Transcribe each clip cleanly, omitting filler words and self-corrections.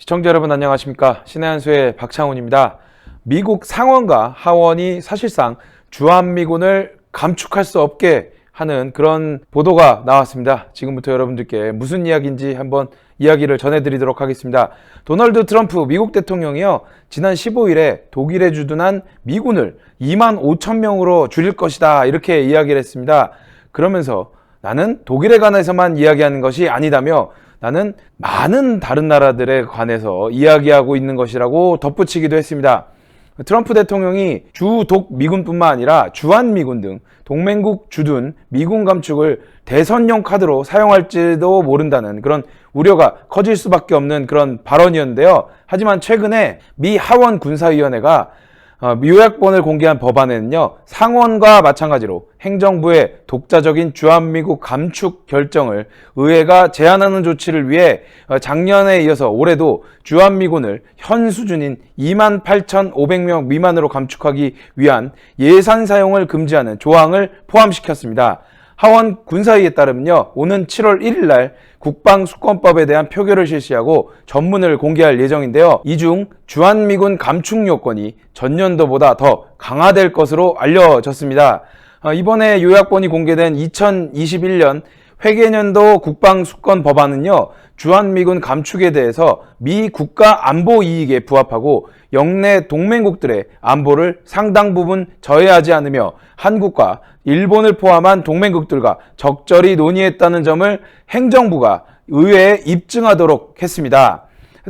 시청자 여러분 안녕하십니까. 신의 한수의 박창훈입니다. 미국 상원과 하원이 사실상 주한미군을 감축할 수 없게 하는 그런 보도가 나왔습니다. 지금부터 여러분들께 무슨 이야기인지 한번 이야기를 전해드리도록 하겠습니다. 도널드 트럼프 미국 대통령이요, 지난 15일에 독일에 주둔한 미군을 25,000명으로 줄일 것이다 이렇게 이야기를 했습니다. 그러면서 나는 독일에 관해서만 이야기하는 것이 아니다며 나는 많은 다른 나라들에 관해서 이야기하고 있는 것이라고 덧붙이기도 했습니다. 트럼프 대통령이 주독 미군뿐만 아니라 주한미군 등 동맹국 주둔 미군 감축을 대선용 카드로 사용할지도 모른다는 그런 우려가 커질 수밖에 없는 그런 발언이었는데요. 하지만 최근에 미 하원 군사위원회가 요약본을 공개한 법안에는요, 상원과 마찬가지로 행정부의 독자적인 주한미군 감축 결정을 의회가 제안하는 조치를 위해 작년에 이어서 올해도 주한미군을 현 수준인 28,500명 미만으로 감축하기 위한 예산 사용을 금지하는 조항을 포함시켰습니다. 하원 군사위에 따르면요, 오는 7월 1일 날 국방수권법에 대한 표결을 실시하고 전문을 공개할 예정인데요. 이 중 주한미군 감축 요건이 전년도보다 더 강화될 것으로 알려졌습니다. 이번에 요약본이 공개된 2021년 회계년도 국방수권 법안은요, 주한미군 감축에 대해서 미 국가 안보 이익에 부합하고 영내 동맹국들의 안보를 상당 부분 저해하지 않으며 한국과 일본을 포함한 동맹국들과 적절히 논의했다는 점을 행정부가 의회에 입증하도록 했습니다.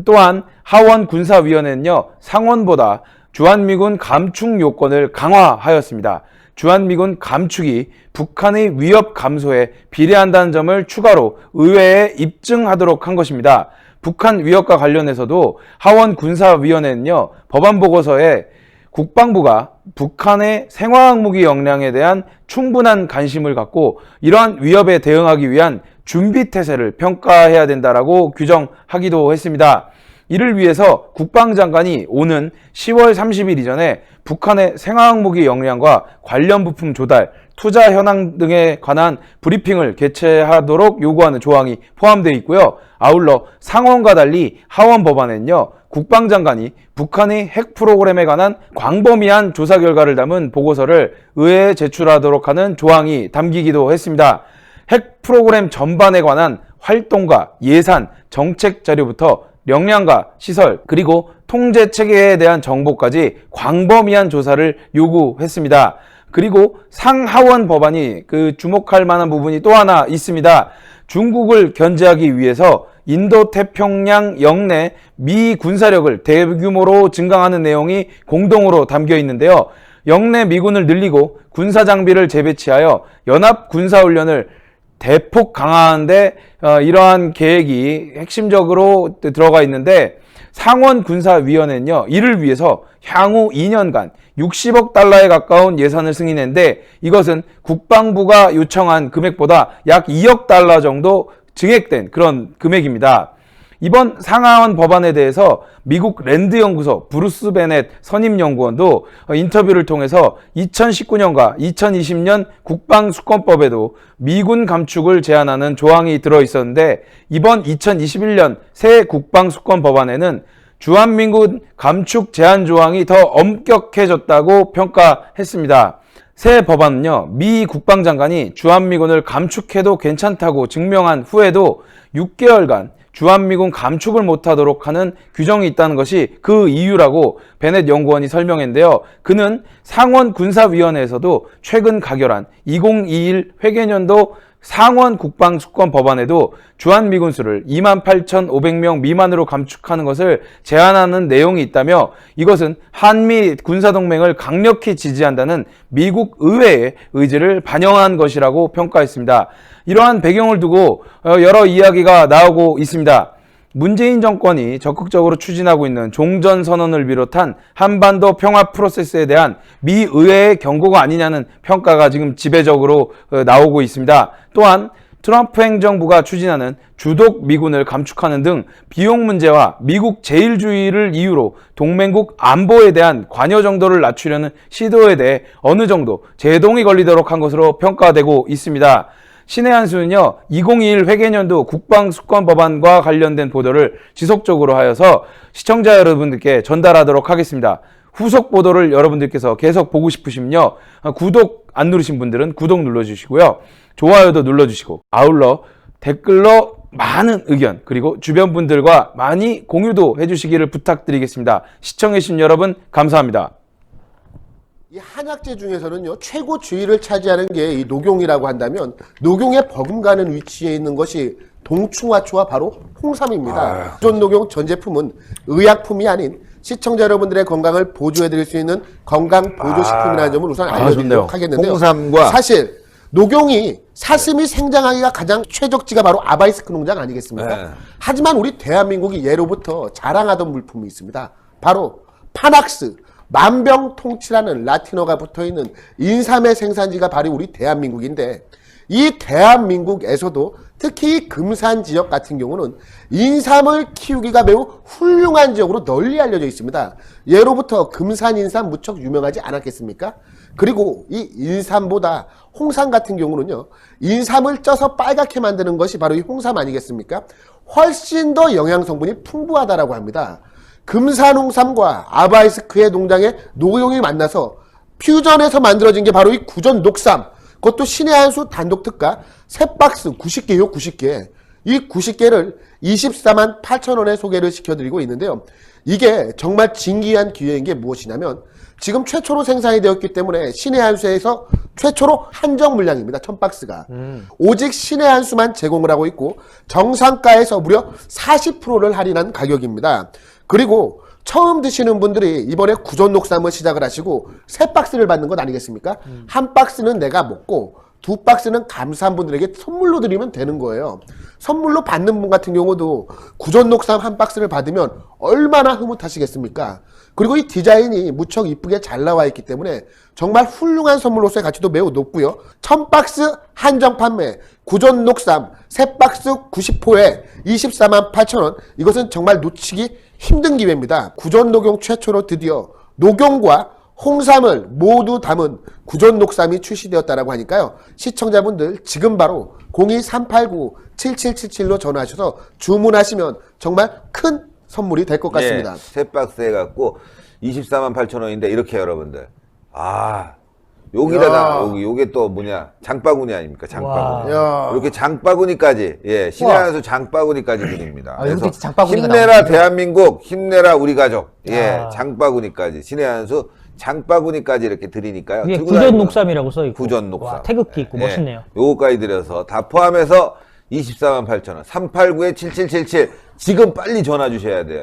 또한 하원 군사위원회는요, 상원보다 주한미군 감축 요건을 강화하였습니다. 주한미군 감축이 북한의 위협 감소에 비례한다는 점을 추가로 의회에 입증하도록 한 것입니다. 북한 위협과 관련해서도 하원 군사위원회는요, 법안 보고서에 국방부가 북한의 생화학무기 역량에 대한 충분한 관심을 갖고 이러한 위협에 대응하기 위한 준비태세를 평가해야 된다라고 규정하기도 했습니다. 이를 위해서 국방장관이 오는 10월 30일 이전에 북한의 생화학무기 역량과 관련 부품 조달, 투자 현황 등에 관한 브리핑을 개최하도록 요구하는 조항이 포함되어 있고요. 아울러 상원과 달리 하원 법안에는요, 국방장관이 북한의 핵 프로그램에 관한 광범위한 조사 결과를 담은 보고서를 의회에 제출하도록 하는 조항이 담기기도 했습니다. 핵 프로그램 전반에 관한 활동과 예산, 정책 자료부터 역량과 시설, 그리고 통제 체계에 대한 정보까지 광범위한 조사를 요구했습니다. 그리고 상하원 법안이 주목할 만한 부분이 또 하나 있습니다. 중국을 견제하기 위해서 인도태평양 영내 미 군사력을 대규모로 증강하는 내용이 공동으로 담겨 있는데요. 영내 미군을 늘리고 군사장비를 재배치하여 연합군사훈련을 대폭 강화하는데 이러한 계획이 핵심적으로 들어가 있는데, 상원 군사위원회는요, 이를 위해서 향후 2년간 60억 달러에 가까운 예산을 승인했는데 이것은 국방부가 요청한 금액보다 약 2억 달러 정도 증액된 그런 금액입니다. 이번 상하원 법안에 대해서 미국 랜드 연구소 브루스 베넷 선임연구원도 인터뷰를 통해서 2019년과 2020년 국방수권법에도 미군 감축을 제한하는 조항이 들어있었는데, 이번 2021년 새 국방수권 법안에는 주한미군 감축 제한 조항이 더 엄격해졌다고 평가했습니다. 새 법안은요, 미 국방장관이 주한미군을 감축해도 괜찮다고 증명한 후에도 6개월간 주한미군 감축을 못하도록 하는 규정이 있다는 것이 그 이유라고 베넷 연구원이 설명했는데요. 그는 상원 군사위원회에서도 최근 가결한 2021 회계년도 상원 국방수권 법안에도 주한미군 수를 28,500명 미만으로 감축하는 것을 제한하는 내용이 있다며, 이것은 한미 군사동맹을 강력히 지지한다는 미국 의회의 의지를 반영한 것이라고 평가했습니다. 이러한 배경을 두고 여러 이야기가 나오고 있습니다. 문재인 정권이 적극적으로 추진하고 있는 종전선언을 비롯한 한반도 평화 프로세스에 대한 미 의회의 경고가 아니냐는 평가가 지금 지배적으로 나오고 있습니다. 또한 트럼프 행정부가 추진하는 주독 미군을 감축하는 등 비용 문제와 미국 제일주의를 이유로 동맹국 안보에 대한 관여 정도를 낮추려는 시도에 대해 어느 정도 제동이 걸리도록 한 것으로 평가되고 있습니다. 신의 한 수는요, 2021 회계년도 국방수권법안과 관련된 보도를 지속적으로 하여서 시청자 여러분들께 전달하도록 하겠습니다. 후속 보도를 여러분들께서 계속 보고 싶으시면요, 구독 안 누르신 분들은 구독 눌러주시고요, 좋아요도 눌러주시고, 아울러 댓글로 많은 의견, 그리고 주변 분들과 많이 공유도 해주시기를 부탁드리겠습니다. 시청해주신 여러분 감사합니다. 이 한약재 중에서는요, 최고 지위를 차지하는 게 이 녹용이라고 한다면, 녹용에 버금가는 위치에 있는 것이 동충하초와 바로 홍삼입니다. 기존 녹용 전 제품은 의약품이 아닌 시청자 여러분들의 건강을 보조해드릴 수 있는 건강 보조식품이라는 점을 우선 알려드리도록 하겠는데요. 홍삼과 사실 녹용이 사슴이 생장하기가 가장 최적지가 바로 아바이스크 농장 아니겠습니까? 네. 하지만 우리 대한민국이 예로부터 자랑하던 물품이 있습니다. 바로 파낙스, 만병통치라는 라틴어가 붙어있는 인삼의 생산지가 바로 우리 대한민국인데, 이 대한민국에서도 특히 이 금산 지역 같은 경우는 인삼을 키우기가 매우 훌륭한 지역으로 널리 알려져 있습니다. 예로부터 금산 인삼 무척 유명하지 않았겠습니까? 그리고 이 인삼보다 홍삼 같은 경우는요, 인삼을 쪄서 빨갛게 만드는 것이 바로 이 홍삼 아니겠습니까? 훨씬 더 영양 성분이 풍부하다라고 합니다. 금산 홍삼과 아바이스크의 농장의 녹용이 만나서 퓨전해서 만들어진 게 바로 이 구전 녹삼, 그것도 신의 한 수 단독 특가 3박스 90개요, 90개. 이 90개를 24만 8천 원에 소개를 시켜드리고 있는데요. 이게 정말 진귀한 기회인 게 무엇이냐면, 지금 최초로 생산이 되었기 때문에 신의 한 수에서 최초로 한정 물량입니다. 1000박스가. 오직 신의 한 수만 제공을 하고 있고, 정상가에서 무려 40%를 할인한 가격입니다. 그리고 처음 드시는 분들이 이번에 구전 녹삼을 시작을 하시고 3박스를 받는 것 아니겠습니까? 한 박스는 내가 먹고 2박스는 감사한 분들에게 선물로 드리면 되는 거예요. 선물로 받는 분 같은 경우도 구전 녹삼 한 박스를 받으면 얼마나 흐뭇하시겠습니까? 그리고 이 디자인이 무척 이쁘게 잘 나와 있기 때문에 정말 훌륭한 선물로서의 가치도 매우 높고요. 1000박스 한정 판매, 구전 녹삼 3박스 90호에 24만 8천 원. 이것은 정말 놓치기 힘든 기회입니다. 구전 녹용 최초로 드디어 녹용과 홍삼을 모두 담은 구전 녹삼이 출시되었다라고 하니까요. 시청자분들 지금 바로 02389-7777로 전화하셔서 주문하시면 정말 큰 선물이 될 것 같습니다. 세 박스 해갖고 24만 8천 원인데 이렇게 여러분들, 여기다가 요게 또 뭐냐, 장바구니 아닙니까? 장바구니. 이렇게 장바구니까지, 신의 한 수 장바구니까지 드립니다. 그래서 힘내라 나오는데. 대한민국, 힘내라 우리 가족, 장바구니까지, 신의 한 수 장바구니까지 이렇게 드리니까요. 이게 구전 녹삼이라고 써있고, 구전 녹삼. 와, 태극기 있고 멋있네요. 요거까지 드려서 다 포함해서 24만 8천 원, 389-7777 지금 빨리 전화 주셔야 돼요.